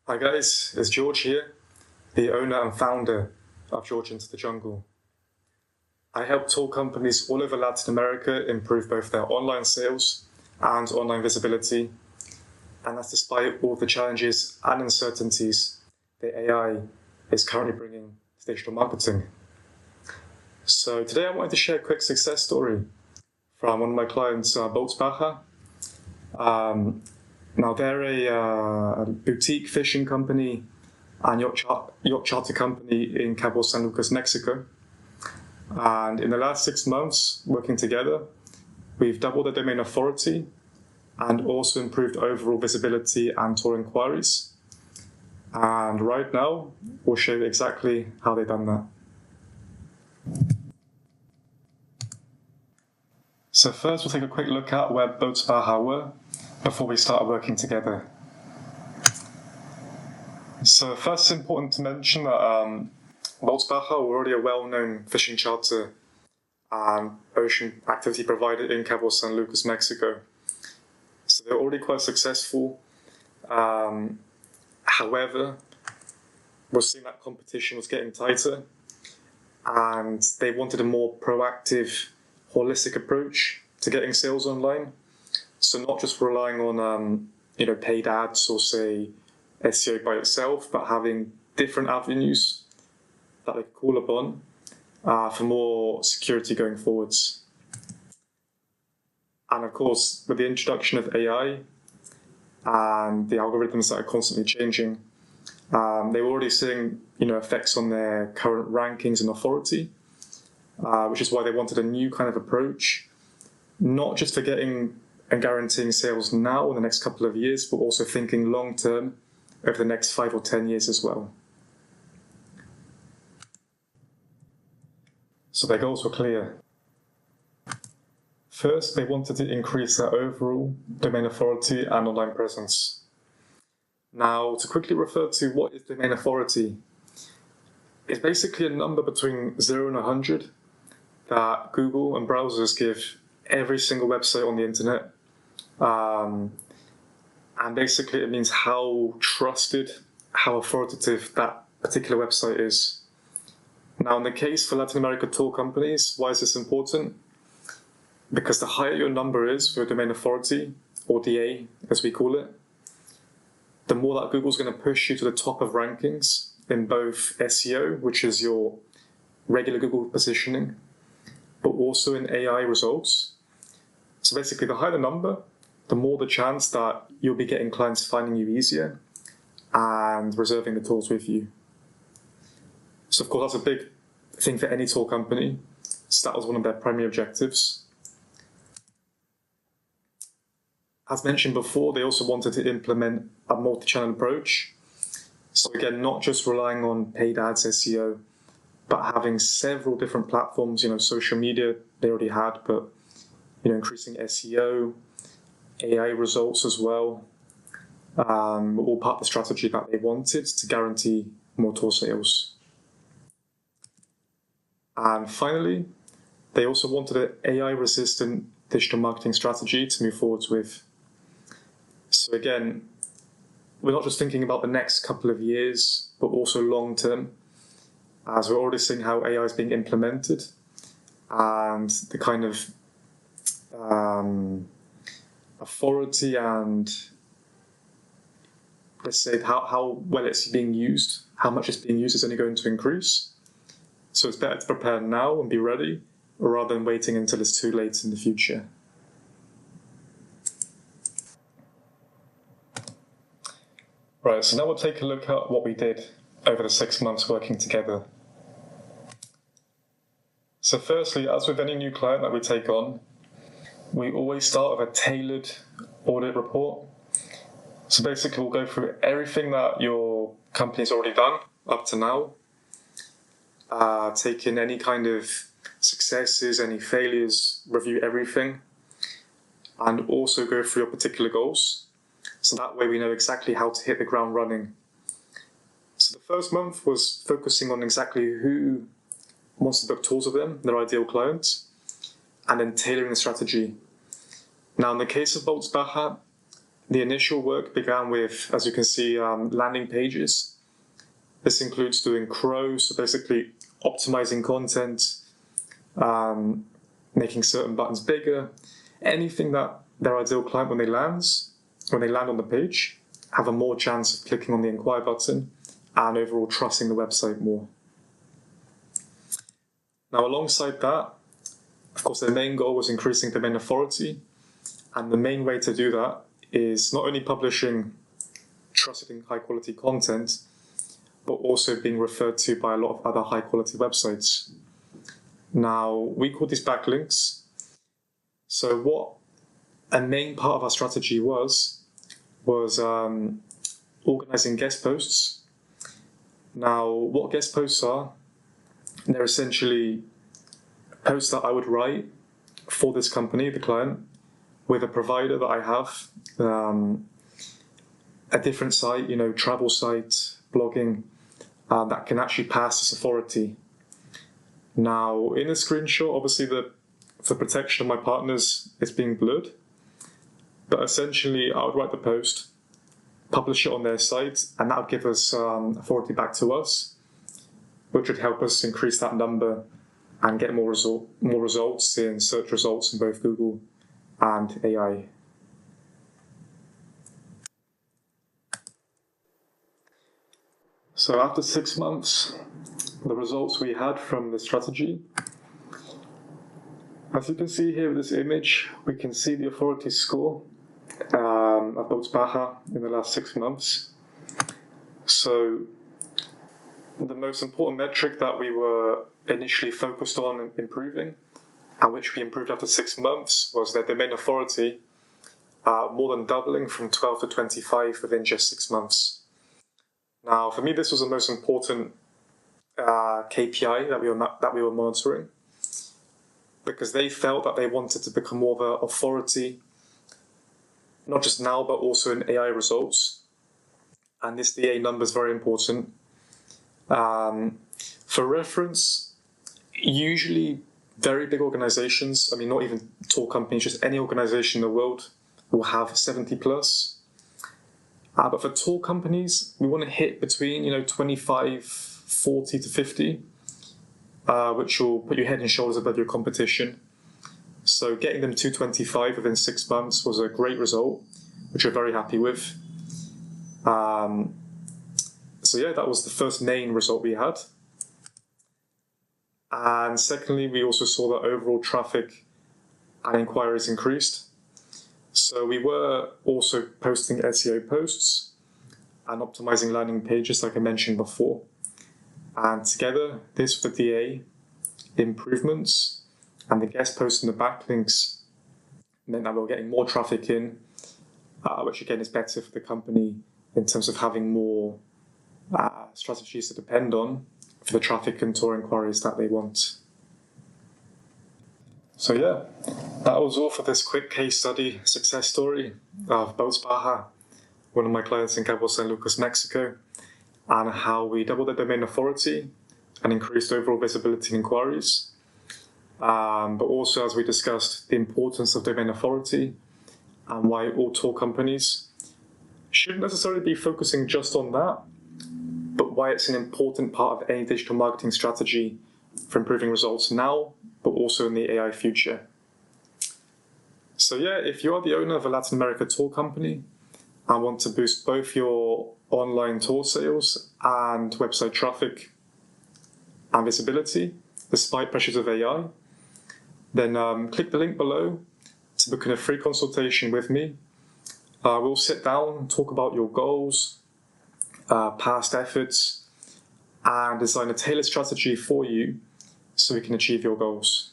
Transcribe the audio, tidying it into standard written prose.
Hi guys, it's George here, the owner and founder of GeorgeIntoTheJungle. I help tour companies all over Latin America improve both their online sales and online visibility, and that's despite all the challenges and uncertainties that AI is currently bringing to digital marketing. So today I wanted to share a quick success story from one of my clients, Boats Baja. Now they're a boutique fishing company and yacht charter company in Cabo San Lucas, Mexico. And in the last 6 months working together, we've doubled the domain authority and also improved overall visibility and tour inquiries. And right now, we'll show you exactly how they've done that. So first, we'll take a quick look at where Boats Baja were before we started working together. So first, it's important to mention that Boats Baja were already a well-known fishing charter and ocean activity provider in Cabo San Lucas, Mexico. So they're already quite successful. However, we're seeing that competition was getting tighter and they wanted a more proactive, holistic approach to getting sales online. So not just relying on paid ads or say SEO by itself, but having different avenues that they call upon for more security going forwards. And of course, with the introduction of AI and the algorithms that are constantly changing, they were already seeing effects on their current rankings and authority, which is why they wanted a new kind of approach, not just for getting and guaranteeing sales now in the next couple of years, but also thinking long term over the next 5 or 10 years as well. So their goals were clear. First, they wanted to increase their overall domain authority and online presence. Now, to quickly refer to what is domain authority, it's basically a number between 0 and 100 that Google and browsers give every single website on the internet. And basically it means how trusted, how authoritative that particular website is. Now in the case for Latin America tour companies, why is this important? Because the higher your number is for your domain authority, or DA as we call it, the more that Google's going to push you to the top of rankings in both SEO, which is your regular Google positioning, but also in AI results. So basically the higher the number, the more the chance that you'll be getting clients finding you easier and reserving the tours with you. So of course that's a big thing for any tour company. So that was one of their primary objectives. As mentioned before, they also wanted to implement a multi-channel approach. So again, not just relying on paid ads, SEO, but having several different platforms, social media they already had, but increasing SEO, AI results as well, all part of the strategy that they wanted to guarantee more tour sales. And finally, they also wanted an AI-resistant digital marketing strategy to move forwards with. So again, we're not just thinking about the next couple of years, but also long term, as we're already seeing how AI is being implemented and the kind of authority and let's say how well it's being used, how much it's being used is only going to increase. So it's better to prepare now and be ready rather than waiting until it's too late in the future. Right, so now we'll take a look at what we did over the 6 months working together. So firstly, as with any new client that we take on, we always start with a tailored audit report. So basically we'll go through everything that your company's already done up to now, take in any kind of successes, any failures, review everything, and also go through your particular goals. So that way we know exactly how to hit the ground running. So the first month was focusing on exactly who wants to book tours with them, their ideal clients, and then tailoring the strategy. Now in the case of Boats Baja, the initial work began with, as you can see, landing pages. This includes doing crawl, so basically optimizing content, making certain buttons bigger, anything that their ideal client, when they land on the page, have a more chance of clicking on the inquire button and overall trusting the website more. Now, alongside that, of course, the main goal was increasing domain authority, and the main way to do that is not only publishing trusted and high quality content, but also being referred to by a lot of other high quality websites. Now, we call these backlinks. So what a main part of our strategy was organizing guest posts. Now, what guest posts are, they're essentially posts that I would write for this company, the client, with a provider that I have, a different site, travel site, blogging, that can actually pass this authority. Now, in a screenshot, obviously for protection of my partners, it's being blurred. But essentially, I would write the post, publish it on their site, and that would give us authority back to us, which would help us increase that number and get more results in search results in both Google and AI. So after 6 months, the results we had from the strategy, as you can see here with this image, we can see the authority score of Boats Baja in the last 6 months. So the most important metric that we were initially focused on improving, and which we improved after 6 months, was their domain authority, more than doubling from 12 to 25 within just 6 months. Now, for me, this was the most important KPI that we were monitoring, because they felt that they wanted to become more of an authority, not just now, but also in AI results. And this DA number is very important. For reference, usually very big organizations, not even tall companies, just any organization in the world will have 70 plus. But for tall companies, we want to hit between 25, 40 to 50, which will put you head and shoulders above your competition. So getting them to 25 within 6 months was a great result, which we're very happy with. So yeah, that was the first main result we had. And secondly, we also saw that overall traffic and inquiries increased. So we were also posting SEO posts and optimizing landing pages, like I mentioned before. And together, this with the DA improvements and the guest posts and the backlinks meant that we were getting more traffic in, which again is better for the company in terms of having more strategies to depend on for the traffic and tour inquiries that they want. So yeah, that was all for this quick case study success story of Boats Baja, one of my clients in Cabo San Lucas, Mexico, and how we doubled the domain authority and increased overall visibility and inquiries. But also, as we discussed, the importance of domain authority and why all tour companies shouldn't necessarily be focusing just on that, but why it's an important part of any digital marketing strategy for improving results now, but also in the AI future. So yeah, if you are the owner of a Latin America tour company and want to boost both your online tour sales and website traffic and visibility, despite pressures of AI, then click the link below to book in a free consultation with me. We'll sit down, talk about your goals, past efforts, and design a tailored strategy for you so we can achieve your goals.